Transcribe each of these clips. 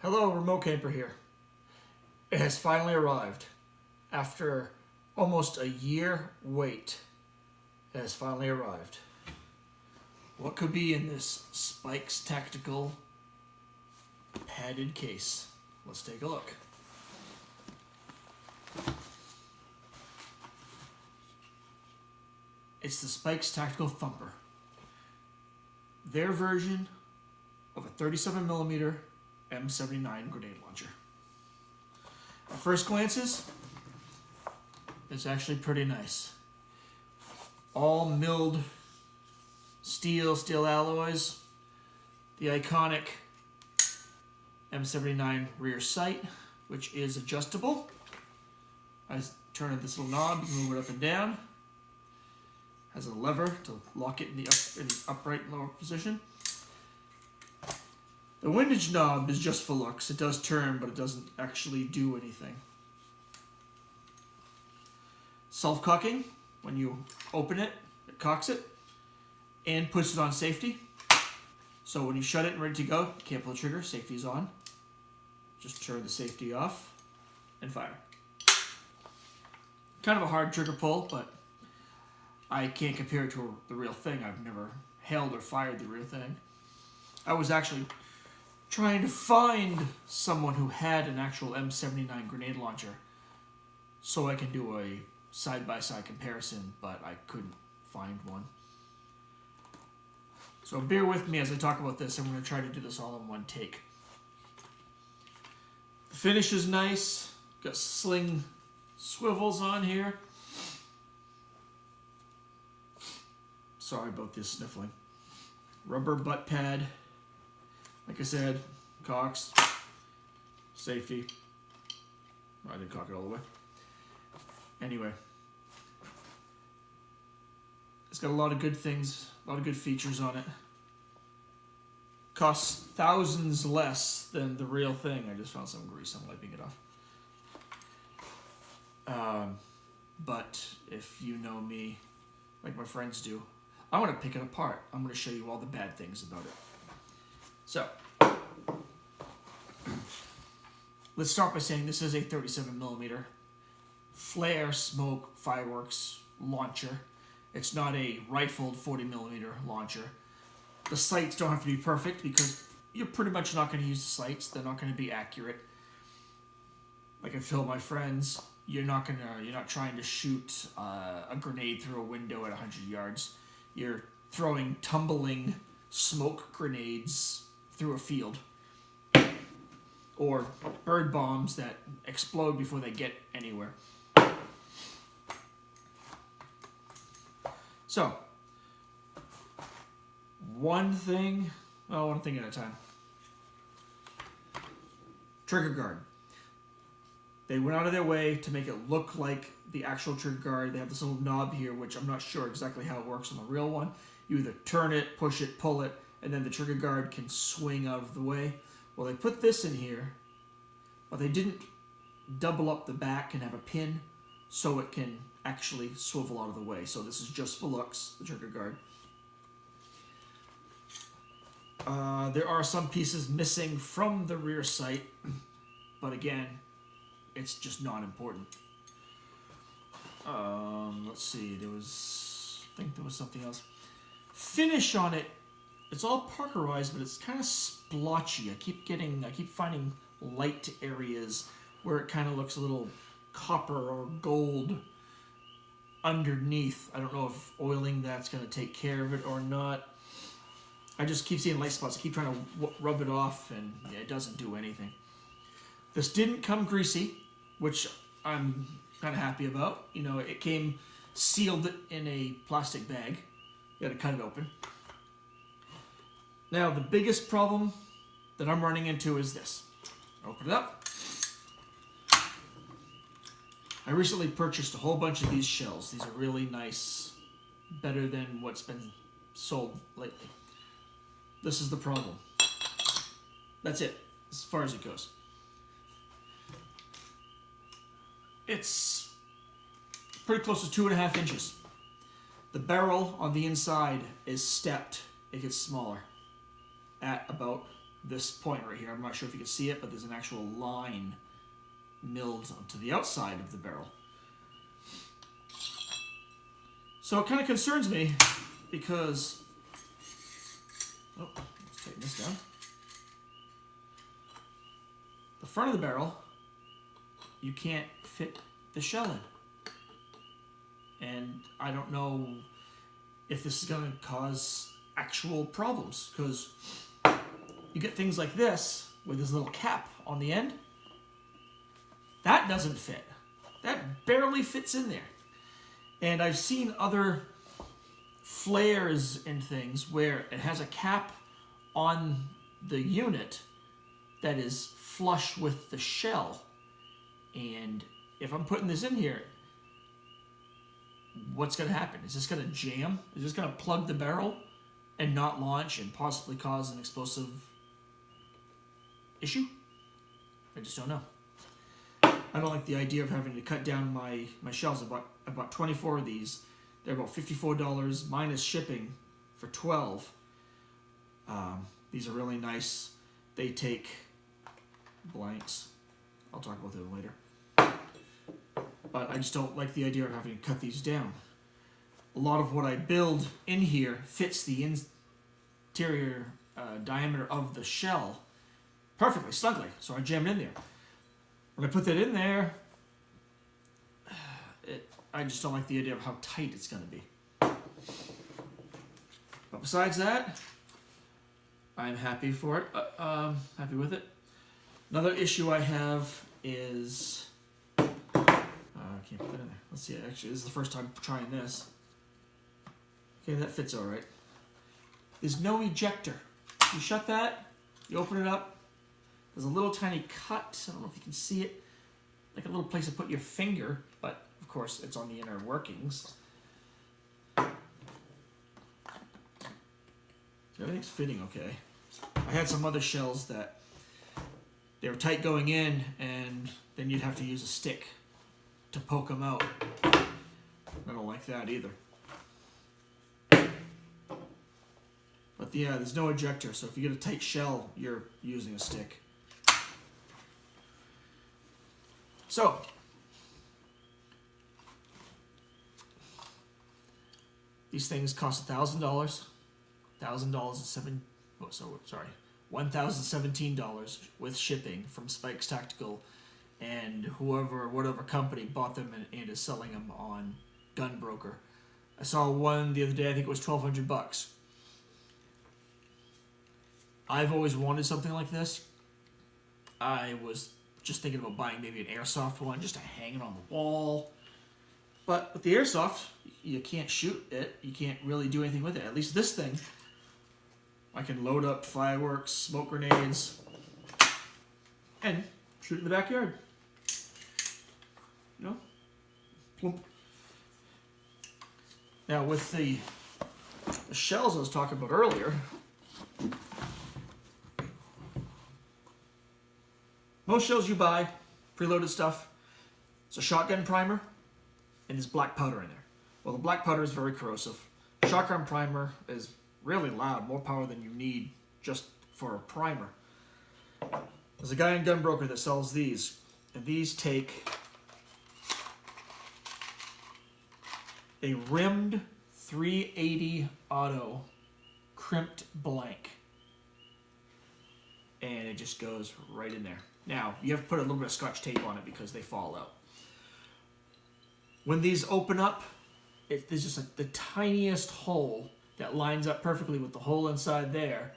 Hello, Remote Camper here. It has finally arrived. After almost a year wait, it has finally arrived. What could be in this Spikes Tactical padded case? Let's take a look. It's the Spikes Tactical Thumper. Their version of a 37mm M-79 grenade launcher. At first glances, it's actually pretty nice. All milled steel alloys, the iconic M79 rear sight, which is adjustable. I turn this little knob, you can move it up and down. Has a lever to lock it in the upright lower position. The windage knob is just for looks. It does turn, but it doesn't actually do anything. Self-cocking, when you open it, it cocks it and puts it on safety. So when you shut it and ready to go, you can't pull the trigger, safety is on. Just turn the safety off and fire. Kind of a hard trigger pull, but I can't compare it to the real thing. I've never held or fired the real thing. I was actually trying to find someone who had an actual M79 grenade launcher so I can do a side-by-side comparison, but I couldn't find one. So bear with me as I talk about this. I'm going to try to do this all in one take. The finish is nice. Got sling swivels on here. Sorry about this sniffling. Rubber butt pad. Like I said, cocks, safety. I didn't cock it all the way. Anyway, it's got a lot of good things, a lot of good features on it. Costs thousands less than the real thing. I just found some grease. I'm wiping it off. But if you know me, like my friends do, I'm going to pick it apart. I'm going to show you all the bad things about it. So, let's start by saying this is a 37mm flare smoke fireworks launcher. It's not a rifled 40mm launcher. The sights don't have to be perfect because you're pretty much not going to use the sights. They're not going to be accurate. Like I told my friends, you're not trying to shoot a grenade through a window at 100 yards. You're throwing tumbling smoke grenades through a field, or bird bombs that explode before they get anywhere. So, one thing at a time. Trigger guard. They went out of their way to make it look like the actual trigger guard. They have this little knob here, which I'm not sure exactly how it works on the real one. You either turn it, push it, pull it, and then the trigger guard can swing out of the way. Well, they put this in here, but they didn't double up the back and have a pin so it can actually swivel out of the way. So this is just for looks, the trigger guard. There are some pieces missing from the rear sight, but again, it's just not important. Let's see, I think there was something else. Finish on it, it's all Parkerized, but it's kind of splotchy. I keep finding light areas where it kind of looks a little copper or gold underneath. I don't know if oiling that's going to take care of it or not. I just keep seeing light spots. I keep trying to rub it off, and it doesn't do anything. This didn't come greasy, which I'm kind of happy about. You know, it came sealed in a plastic bag. You got to cut it open. Now, the biggest problem that I'm running into is this. Open it up. I recently purchased a whole bunch of these shells. These are really nice, better than what's been sold lately. This is the problem. That's it, as far as it goes. It's pretty close to 2.5 inches. The barrel on the inside is stepped. It gets smaller at about this point right here. I'm not sure if you can see it, but there's an actual line milled onto the outside of the barrel. So it kind of concerns me because, oh, let's tighten this down. The front of the barrel, you can't fit the shell in. And I don't know if this is going to cause actual problems, because you get things like this with this little cap on the end. That doesn't fit. That barely fits in there. And I've seen other flares and things where it has a cap on the unit that is flush with the shell. And if I'm putting this in here, what's going to happen? Is this going to jam? Is this going to plug the barrel and not launch and possibly cause an explosive issue? I just don't know. I don't like the idea of having to cut down my shells. I bought 24 of these. They're about $54 minus shipping for 12. These are really nice. They take blanks. I'll talk about them later. But I just don't like the idea of having to cut these down. A lot of what I build in here fits the interior diameter of the shell perfectly, snugly. So I jam it in there. When I put that in there, I just don't like the idea of how tight it's going to be. But besides that, I'm happy for it. Happy with it. Another issue I have is... I can't put that in there. Let's see. Actually, this is the first time trying this. Okay, that fits all right. There's no ejector. You shut that, you open it up. There's a little tiny cut. I don't know if you can see it. Like a little place to put your finger, but of course it's on the inner workings. Everything's fitting okay. I had some other shells that they were tight going in, and then you'd have to use a stick to poke them out. I don't like that either. But yeah, there's no ejector, so if you get a tight shell, you're using a stick. So, these things cost $1,000. $1,017 with shipping from Spikes Tactical, and whatever company bought them and is selling them on Gunbroker. I saw one the other day. I think it was $1,200. I've always wanted something like this. I was just thinking about buying maybe an airsoft one just to hang it on the wall. But with the airsoft, you can't shoot it. You can't really do anything with it. At least this thing, I can load up fireworks, smoke grenades, and shoot in the backyard. You know? Plump. Now with the shells I was talking about earlier, most shells you buy, preloaded stuff, it's a shotgun primer, and there's black powder in there. Well, the black powder is very corrosive. Shotgun primer is really loud, more power than you need just for a primer. There's a guy in Gunbroker that sells these, and these take a rimmed 380 auto crimped blank, and it just goes right in there. Now, you have to put a little bit of Scotch tape on it because they fall out. When these open up, there's just like the tiniest hole that lines up perfectly with the hole inside there,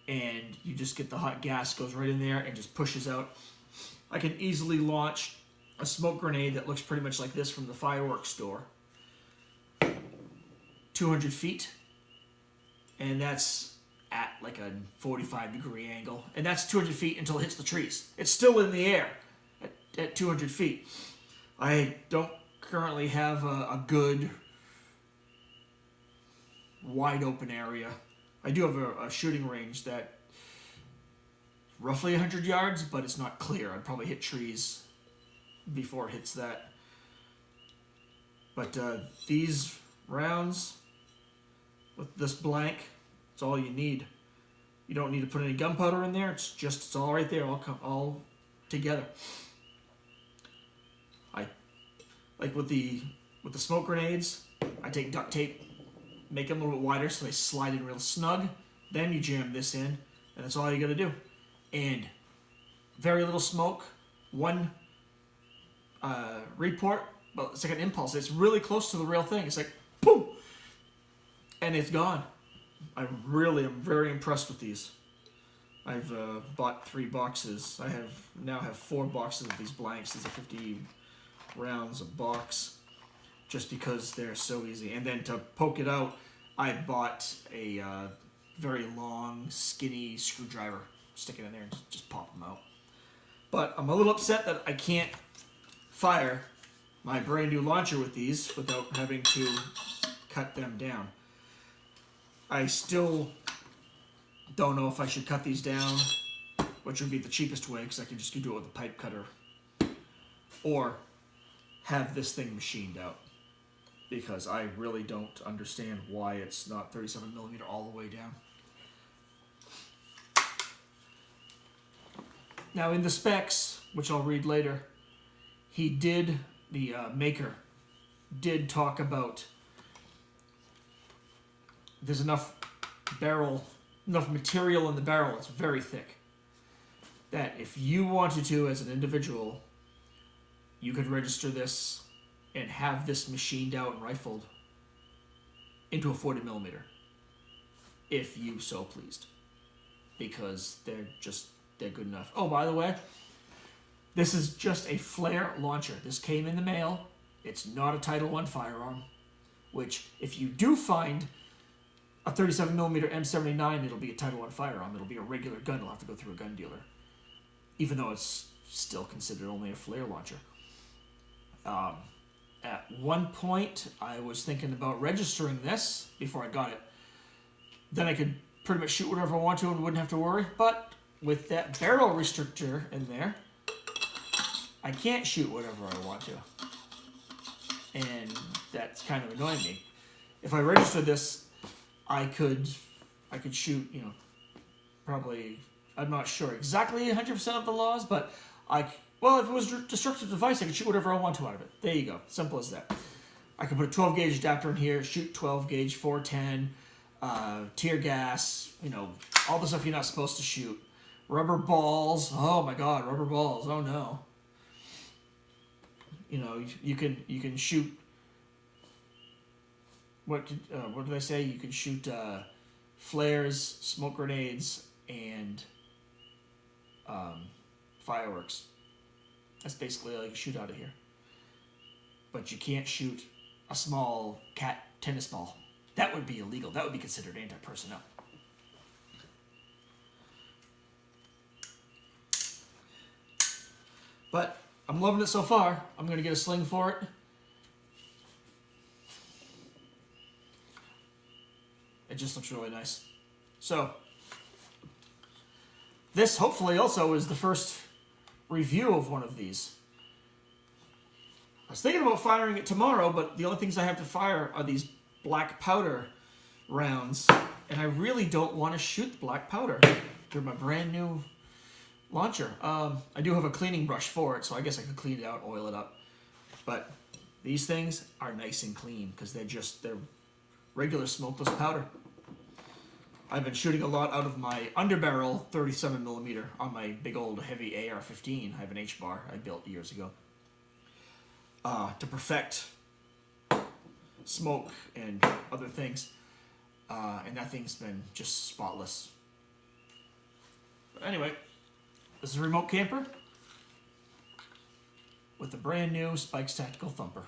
and you just get the hot gas goes right in there and just pushes out. I can easily launch a smoke grenade that looks pretty much like this from the fireworks store. 200 feet, and that's at like a 45-degree angle, and that's 200 feet until it hits the trees. It's still in the air at 200 feet. I don't currently have a good wide open area. I do have a shooting range that roughly 100 yards, but it's not clear. I'd probably hit trees before it hits that. But these rounds with this blank, it's all you need. You don't need to put any gunpowder in there. It's all right there, all together. I like with the smoke grenades. I take duct tape, make them a little bit wider so they slide in real snug. Then you jam this in, and that's all you got to do. And very little smoke. One report, well, it's like an impulse. It's really close to the real thing. It's like boom, and it's gone. I really am very impressed with these. I've bought 3 boxes. I now have 4 boxes of these blanks. These are 50 rounds a box, just because they're so easy. And then to poke it out, I bought a very long, skinny screwdriver. Stick it in there and just pop them out. But I'm a little upset that I can't fire my brand new launcher with these without having to cut them down. I still don't know if I should cut these down, which would be the cheapest way, because I could just do it with a pipe cutter, or have this thing machined out, because I really don't understand why it's not 37mm all the way down. Now in the specs, which I'll read later, the maker did talk about there's enough material in the barrel, it's very thick, that if you wanted to, as an individual, you could register this and have this machined out and rifled into a 40mm, if you so pleased, because they're good enough. Oh, by the way, this is just a flare launcher. This came in the mail. It's not a Title I firearm, which if you do find a 37mm M-79, it'll be a Title I firearm. It'll be a regular gun. It'll have to go through a gun dealer, even though it's still considered only a flare launcher. At one point, I was thinking about registering this before I got it. Then I could pretty much shoot whatever I want to and wouldn't have to worry. But with that barrel restrictor in there, I can't shoot whatever I want to. And that's kind of annoying me. If I register this, I could shoot, probably, I'm not sure exactly 100% of the laws, but well, if it was a destructive device, I could shoot whatever I want to out of it. There you go. Simple as that. I could put a 12 gauge adapter in here, shoot 12 gauge, 410, tear gas, all the stuff you're not supposed to shoot. Rubber balls. Oh my God, rubber balls. Oh no. You can shoot. What did I say? You can shoot flares, smoke grenades, and fireworks. That's basically all you can shoot out of here. But you can't shoot a small cat tennis ball. That would be illegal. That would be considered anti-personnel. But I'm loving it so far. I'm going to get a sling for it. It just looks really nice. So, this hopefully also is the first review of one of these. I was thinking about firing it tomorrow, but the only things I have to fire are these black powder rounds, and I really don't want to shoot the black powder. They're my brand new launcher. I do have a cleaning brush for it, so I guess I could clean it out, oil it up. But these things are nice and clean because they're regular smokeless powder. I've been shooting a lot out of my underbarrel 37mm on my big old heavy AR-15. I have an H-bar I built years ago to perfect smoke and other things. And that thing's been just spotless. But anyway, this is a remote camper with the brand new Spikes Tactical Thumper.